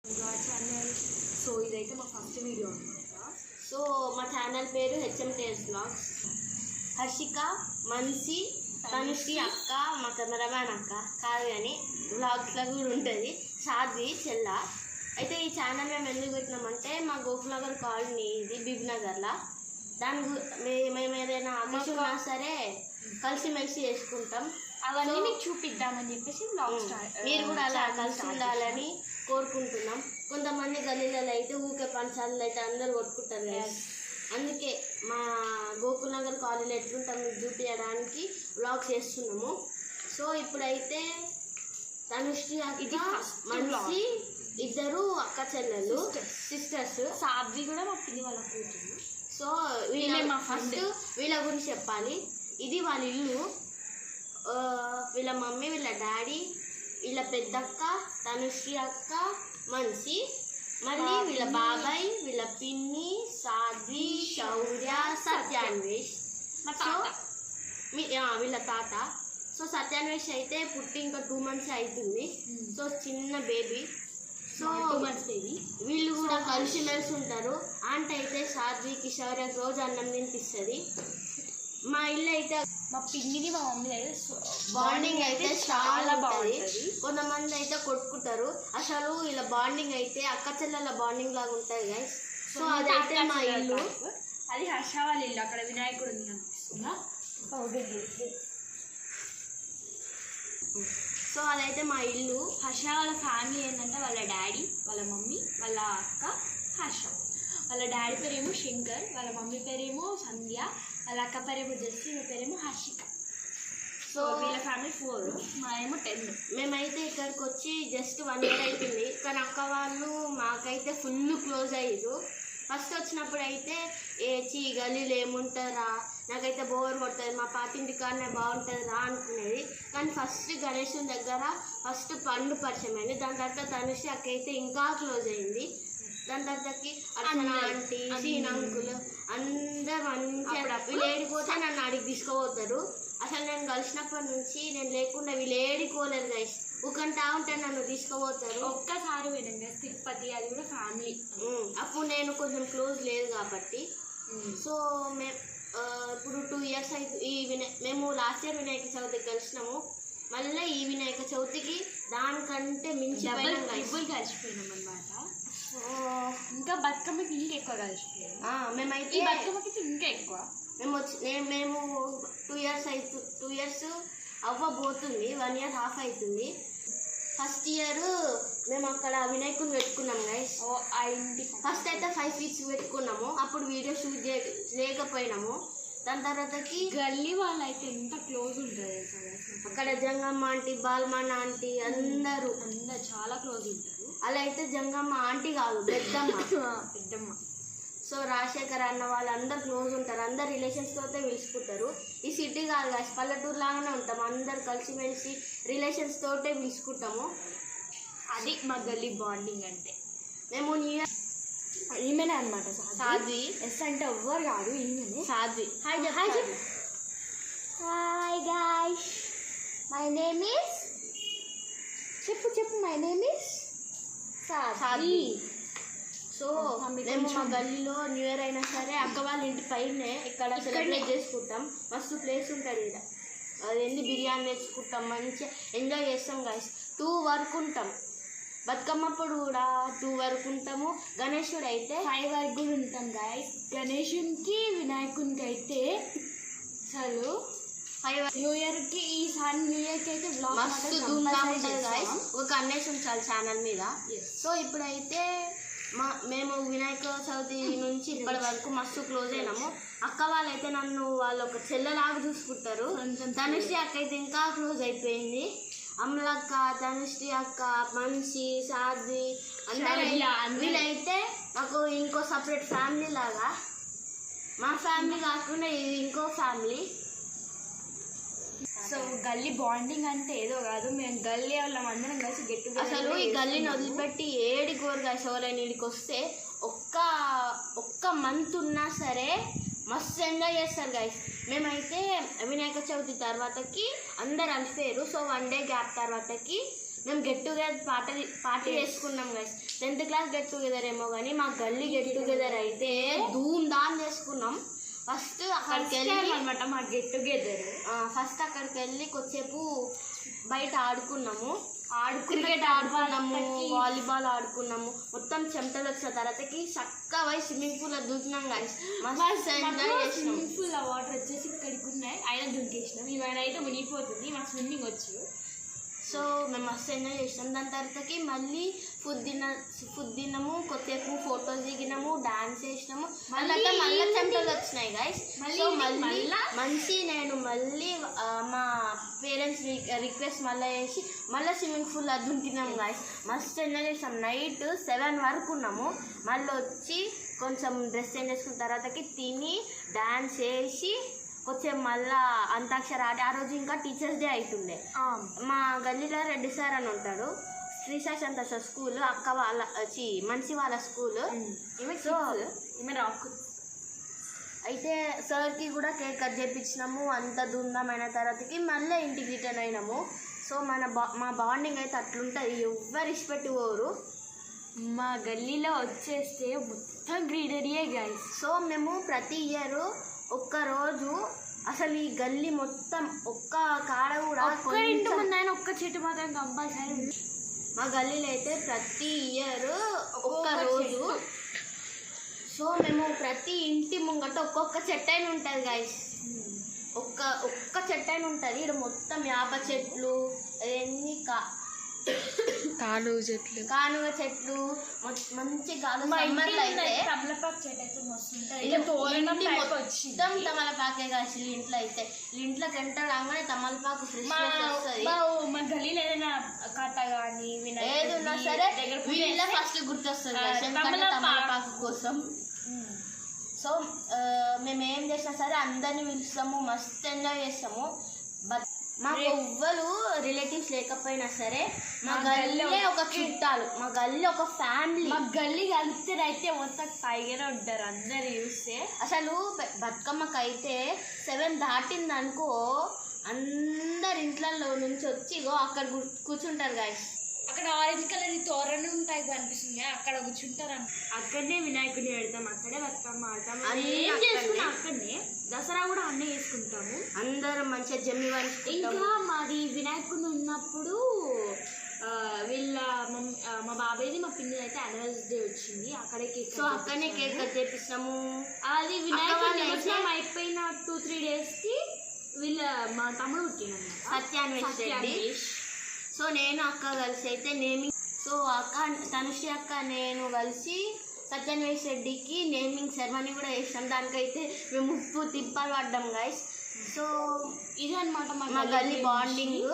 Channel. So ఇదైతే మా first video అనమాట. సో మా ఛానల్ పేరు HMTS Vlogs. హర్షిక, మన్సి, తనుశ్రీ అక్క, మా కెమెరామ్యాన్ అక్క కాదు కానీ వ్లాగ్స్లో కూడా ఉంటుంది. సాధ్వి చెల్ల. అయితే ఈ ఛానల్ మేము ఎందుకు పెట్టినామంటే మా గోకునగర్ కాలనీ ఇది బిబ్నగర్లో. మేము ఏదైనా ఆకర్షణ ఉన్నా సరే కలిసిమెలిసి చేసుకుంటాం. అవన్నీ మీకు చూపిద్దామని చెప్పేసి వ్లాగ్ మీరు కూడా అలా కలిసి ఉండాలని కోరుకుంటున్నాం. కొంతమంది గల్లీలలో అయితే ఊకే పంచాలు అయితే అందరు కొట్టుకుంటారు కదా. అందుకే మా గోకునగర్ కాలనీలో ఎట్లుంటాం మీకు చూపించడానికి వ్లాగ్ చేస్తున్నాము. సో ఇప్పుడైతే తనుశ్రీ అక్క, మనిషి ఇద్దరు అక్క చెల్లెలు సిస్టర్స్. సాధ్వి కూడా మా పిల్లి వాళ్ళ కూతురు. సో ఫస్ట్ వీళ్ళ గురించి చెప్పాలి. ఇది వాళ్ళ ఇల్లు. వీళ్ళ మమ్మీ, వీళ్ళ డాడీ, వీళ్ళ పెద్దక్క, తనుశ్రీ అక్క, మనిషి, మళ్ళీ వీళ్ళ బాబాయ్, వీళ్ళ పిన్ని, సాధ్వి, శౌర్య, సత్యాన్వేష్, వీళ్ళ తాత. సో సత్యాన్వేష్ అయితే పుట్టి ఇంకా 2 months అవుతుంది. సో చిన్న బేబీ. So 2 months baby. వీళ్ళు కూడా కలిసిమెలిసి ఉంటారు. ఆంటీ అయితే సాధ్వికి, శౌర్యకి రోజు అన్నం తినిపిస్తుంది. మా ఇల్లు అయితే మా పిన్నిది మా మమ్మీ అయితే బాండింగ్ అయితే చాలా బాగుంటుంది. కొంతమంది అయితే కొట్టుకుంటారు. అసలు ఇలా బాండింగ్ అయితే అక్క చెల్లెల బాండింగ్ లాగా ఉంటుంది గైస్. సో అదైతే మా ఇల్లు. అది హర్ష వాళ్ళ ఇల్లు. అక్కడ వినాయకుడు ఉంది అనిపిస్తుందా. సో అదైతే మా ఇల్లు. హర్ష వాళ్ళ ఫ్యామిలీ ఏంటంటే వాళ్ళ డాడీ, వాళ్ళ మమ్మీ, వాళ్ళ అక్క హర్ష. వాళ్ళ డాడీ పేరేమో శంకర్, వాళ్ళ మమ్మీ పేరేమో సంధ్య, వాళ్ళ అక్క పేరేమో జెస్సీ, మా పేరేమో హర్షిక. సో వీళ్ళ ఫ్యామిలీ 4, మా ఏమో 10. మేమైతే ఇక్కడికి వచ్చి జస్ట్ 1 year అవుతుంది. కానీ అక్క వాళ్ళు మాకైతే ఫుల్ క్లోజ్ అయ్యారు. ఫస్ట్ వచ్చినప్పుడు అయితే గల్లీలో ఏముంటారా, నాకైతే బోర్ కొడుతుంది, మా పాతింటి కాడనే బాగుంటుంది రా అనుకునేది. కానీ ఫస్ట్ గణేశుని దగ్గర ఫస్ట్ పండు పరిచయం అయింది. దాని తర్వాత తనుశ్రీ అక్క అయితే ఇంకా క్లోజ్ అయింది. దాని తర్వాతకి అర్చన ఆంటీ, సీన్ అంకుల్ అందరు మంచిగా వీళ్ళు ఏడిపోతే నన్ను అడిగి తీసుకుపోతారు. అసలు నేను కలిసినప్పటి నుంచి నేను లేకుండా వీళ్ళు ఏడిపోలేరు గైస్. ఊకంటా ఉంటే నన్ను తీసుకుపోతారు. ఒక్కసారి వినండి తిరుపతి, అది కూడా ఫ్యామిలీ. అప్పుడు నేను కొంచెం క్లోజ్ లేదు కాబట్టి. సో ఇప్పుడు 2 years అయితే మేము లాస్ట్ ఇయర్ వినాయక చవితికి కలిసినాము. మళ్ళీ ఈ వినాయక చవితికి దానికంటే మించిపోయినాం కలిసిపోయినాం అనమాట. సో ఇంకా బతుకమ్మకి ఇంకా ఎక్కువ కలిసిపోయాం. మేమైతే ఈ బతుకమ్మకి ఇంకా ఎక్కువ మేము 2 years అవ్వబోతుంది. 1 year half అవుతుంది. ఫస్ట్ ఇయర్ మేము అక్కడ వినాయకుని పెట్టుకున్నాం గైస్. ఫస్ట్ అయితే 5 feet పెట్టుకున్నాము. అప్పుడు వీడియో షూట్ చేయకపోయినాము. దాని తర్వాతకి గల్లీ వాళ్ళు అయితే ఎంత క్లోజ్ ఉంటుంది అక్కడ జంగమ్మ ఆంటీ, బాల్మన్న ఆంటీ అందరూ చాలా క్లోజ్ ఉంటారు. అలా అయితే జంగమ్మ ఆంటీ కాదు, పెద్దమ్మ. సో రాజశేఖర్ అన్న వాళ్ళందరూ క్లోజ్ ఉంటారు. అందరు రిలేషన్స్ తోటే పిలుచుకుంటారు. ఈ సిటీ కాదు కాదు, పల్లెటూరు లాగానే ఉంటాం. అందరు కలిసిమెలిసి రిలేషన్స్ తోటే పిలుచుకుంటాము. అది మా గల్లీ బాండింగ్ అంటే. మేము న్యూ ఇయర్ ఈమెనే అనమాట సాధ్వి. ఎస్ అంటే ఎవ్వరు కాదు, ఈమెనే సాధ్వి. Hi guys, my name is చెప్పు my name is Sadhvi. So మేము మా గల్లీలో న్యూ ఇయర్ అయినా సరే అక్క వాళ్ళ ఇంటి పైనే ఇక్కడ సెలబ్రేట్ చేసుకుంటాం. మస్తు ప్లేస్ ఉంటుంది ఇక్కడ. అదేంటి బిర్యానీ తెచ్చుకుంటాం, మంచిగా ఎంజాయ్ చేస్తాం గైస్. 2 వరకు ఉంటాం. బతుకమ్మ అప్పుడు కూడా 2 వరకు ఉంటాము. గణేశుడు అయితే 5 వరకు కూడా ఉంటాం గైస్. గణేశునికి వినాయకునికి అయితే అసలు న్యూ ఇయర్కి, ఈసారి న్యూ ఇయర్కి అయితే మస్తు ధూమ్ధామ్ ఉంటుంది గైస్. ఒక కన్నేసి ఉంచాలి ఛానల్ మీద. సో ఇప్పుడైతే మేము వినాయక చవితి నుంచి ఇప్పటి వరకు మస్తు క్లోజ్ అయినాము. అక్క వాళ్ళైతే నన్ను వాళ్ళు ఒక చెల్లెలాగా చూసుకుంటారు. తనుశ్రీ అక్క అయితే ఇంకా క్లోజ్ అయిపోయింది. అమలక్క, తనుశ్రీ అక్క, మనిషి, సాధ్వి అందరూ వీళ్ళైతే నాకు ఇంకో సపరేట్ ఫ్యామిలీ లాగా. మా ఫ్యామిలీ కాకుండా ఇది ఇంకో ఫ్యామిలీ. సో గల్లీ బాండింగ్ అంటే ఏదో కాదు, మేము గల్లీ వాళ్ళం అందరం కలిసి గెట్టు. అసలు ఈ గల్లీని వదిలిపెట్టి ఏడి కోరుగా ఎవరైనా ఇడికి వస్తే ఒక్క మంత్ ఉన్నా సరే మస్తు ఎంజాయ్ చేస్తారు గైస్. మేమైతే వినాయక చవితి తర్వాతకి అందరు అలిసిపోయారు. సో 1 day గ్యాప్ తర్వాతకి మేము గెట్ టుగెదర్ పార్టీ చేసుకున్నాం guys. 10th class get together ఏమో కానీ మా గల్లీ గెట్ టుగెదర్ అయితే ధూమ్ ధామ్ చేసుకున్నాం. ఫస్ట్ అక్కడికి వెళ్ళి అనమాట మా గెట్ టుగెదర్. ఫస్ట్ అక్కడికి వెళ్ళి కొద్దిసేపు బయట ఆడుకున్నాము, క్రికెట్ ఆడుకున్నాము, వాలీబాల్ ఆడుకున్నాము. మొత్తం చెమటలు వచ్చిన తర్వాతకి చక్కగా పోయి స్విమ్మింగ్ పూల్ దూకినాం గైస్. మస్తు ఎంజాయ్ చేసినాం. స్విమ్మింగ్ పూల్ వాటర్ వచ్చేసి ఇక్కడికి ఉన్నాయి, అయినా దూకేసినాం. ఇవైనా అయితే మునిగిపోతుంది, మాకు స్విమ్మింగ్ వచ్చు. సో మేము మస్తు ఎంజాయ్ చేసినాం. దాని తర్వాతకి మళ్ళీ ఫుడ్ తిన్నాము, కొద్దిసేపు ఫొటోస్ దిగినాము, డాన్స్ చేసినాము. మళ్ళీ చెమటలు వచ్చినాయి గైస్. సో మళ్ళీ నేను మళ్ళీ మా పేరెంట్స్ రిక్వెస్ట్ మళ్ళీ చేసి మళ్ళీ స్విమ్మింగ్ పూల్ దుంకినాం గైస్. మస్తు ఎంజాయ్ చేసాం. నైట్ 7 వరకు ఉన్నాము. మళ్ళీ వచ్చి కొంచెం డ్రెస్ చేంజ్ చేసుకున్న తర్వాతకి తిని డాన్స్ చేసి కొంచెం మళ్ళా అంతాక్షరి ఆడి. ఆ రోజు ఇంకా టీచర్స్ డే అవుతుండే. మా గల్లీలో రెడ్డి సార్ అని ఉంటాడు, శ్రీశా సంతోష స్కూల్, అక్క వాళ్ళ మనిషి వాళ్ళ స్కూల్. సో అయితే సార్కి కూడా కేక్ కట్ చేయించినాము. అంత ధూమ్ధామైన తర్వాతకి మళ్ళీ ఇంటికి రిటర్న్ అయినాము. సో మా బాండింగ్ అయితే అట్లుంటుంది, ఎవ్వరు ఇష్టపెట్టుకోరు. మా గల్లీలో వచ్చేస్తే మొత్తం గ్రీనరీయే గైస్. సో మేము ప్రతి ఇయర్ ఒక్కరోజు అసలు ఈ గల్లీ మొత్తం ఒక్క కాడ కూడా ఇంటి ముందు అయినా ఒక్క చెట్టు మాత్రం కంపల్సరీ. మా గల్లీలో అయితే ప్రతి ఇయర్ ఒక్క రోజు. సో మేము ప్రతి ఇంటి ముంగట ఒక్కొక్క చెట్టు అయిన ఉంటుంది గైస్. ఒక్క చెట్టు అయిన ఉంటుంది. ఇక్కడ మొత్తం వేప చెట్లు, అవన్నీ కానుగ చెట్లు, మంచి గాలి. సమ్మర్లో అయితే తమలపాకు చెట్టు అయితే మస్తుంటుంది. మొత్తం తమలపాకే కాసి ఇంట్లో అయితే. ఇంట్లోకి ఎంటర్ కాగానే తమలపాకు ఫ్రెష్ వస్తుంది. మా గల్లీలో ఏదైనా కథ కానీ ఏది ఉన్నా సరే వీళ్ళ ఫస్ట్ గుర్తొస్తుంది తమలపాకు కోసం. సో మేము ఏం చేసినా సరే అందరినీ పిలుస్తాము, మస్తు ఎంజాయ్ చేస్తాము. బట్ మాకు ఎవ్వరు రిలేటివ్స్ లేకపోయినా సరే మా గల్లీ ఒక చుట్టాలు, మా గల్లీ ఒక ఫ్యామిలీ. మా గల్లీ కలిస్తే అయితే మొత్తం పైగానే ఉంటారు అందరు చూస్తే. అసలు బతుకమ్మకైతే 7 దాటిందనుకో అందరు ఇంట్లలో నుంచి వచ్చి అక్కడ కూర్చుంటారు గాయస్. అక్కడ ఆరెంజ్ కలర్ తోరణం ఉంటాయి కనిపిస్తుంది, అక్కడ కూర్చుంటారు. అక్కడనే వినాయకుడిని పెడతాం, అక్కడే బతుకమ్మ ఆడతాం, అక్కడనే దసరా కూడా అన్నీ చేసుకుంటాము. అందరం మంచిగా జమ్మి వారి. ఇంకా మాది వినాయకుడు ఉన్నప్పుడు మా బాబాయ్ది మా పిన్ని అయితే యానివర్సరీ వచ్చింది, అక్కడే కేక్. సో అక్కడనే కేక్ కట్ చేపిస్తాము. అది వినాయకుడు అయిపోయిన 2-3 డేస్కి మా తమ్ముడు పుట్టినాడు, సత్యాన్వేష్. సో నేను అక్క కలిసి అయితే నేమింగ్. సో అక్క తనుశ్రీ అక్క నేను కలిసి సత్యాన్వేష్ రెడ్డికి నేమింగ్ సెరమనీ కూడా చేస్తాం. దానికైతే మేము ఉప్పు తిప్పాలు పడ్డాం గైస్. సో ఇది అనమాట మా గల్లీ బాండింగ్.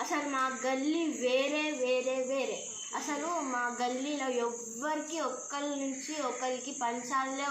అసలు మా గల్లీ వేరే వేరే వేరే. అసలు మా గల్లీలో ఎవ్వరికి ఒకరి నుంచి ఒకరికి పంచాలే